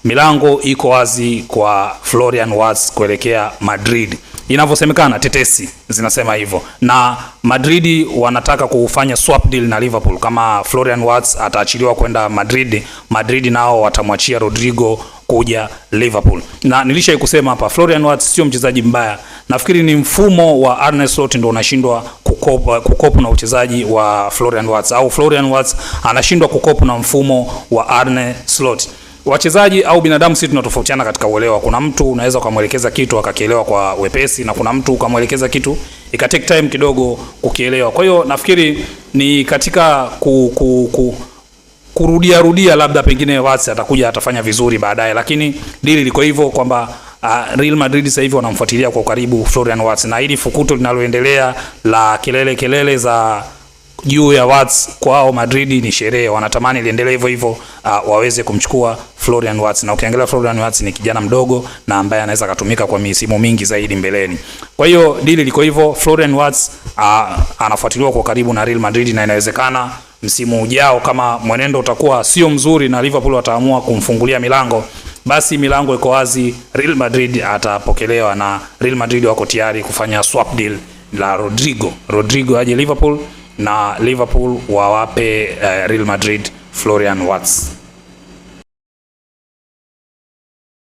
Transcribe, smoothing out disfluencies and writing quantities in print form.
milango iko wazi kwa Florian Wirtz kuelekea Madrid. Inavyosemekana, tetesi zinasema hivyo, na Madrid wanataka kufanya swap deal na Liverpool. Kama Florian Wirtz ataachiliwa kwenda Madrid, Madrid nao watamwachia Rodrigo kuja Liverpool. Na nilishawahi kusema hapa, Florian Wirtz sio mchezaji mbaya. Nafikiri ni mfumo wa Arne Slot ndio unashindwa kukopa na uchezaji wa Florian Wirtz, au Florian Wirtz anashindwa kukopa na mfumo wa Arne Slot. Wachezaji au binadamu sisi tunatofautiana katika uelewa. Kuna mtu unaweza kumwelekeza kitu akakielewa kwa wepesi, na kuna mtu ukamwelekeza kitu ikatake time kidogo kukielewa. Kwa hiyo nafikiri ni katika kurudia labda pengine Wirtz atakuja atafanya vizuri baadaye, lakini dili liko hivyo kwamba Real Madrid sasa hivi wanamfuatilia kwa karibu Florian Wirtz, na hili fukuto linaloendelea la kelele za juu ya Wirtz kwao Madrid ni sherehe. Wanatamani liendelee hivyo hivyo, waweze kumchukua Florian Wirtz. Na ukiangalia Florian Wirtz ni kijana mdogo na ambaye anaweza kutumika kwa misimu mingi zaidi mbeleni. Kwa hiyo dili liko hivyo, Florian Wirtz anafuatiliwa kwa karibu na Real Madrid, na inawezekana msimu ujao kama mwenendo utakuwa sio mzuri na Liverpool wataamua kumfungulia milango, basi milango iko wazi, Real Madrid atapokelewa, na Real Madrid wako tayari kufanya swap deal la Rodrigo aje Liverpool, na Liverpool wawape Real Madrid Florian Wirtz.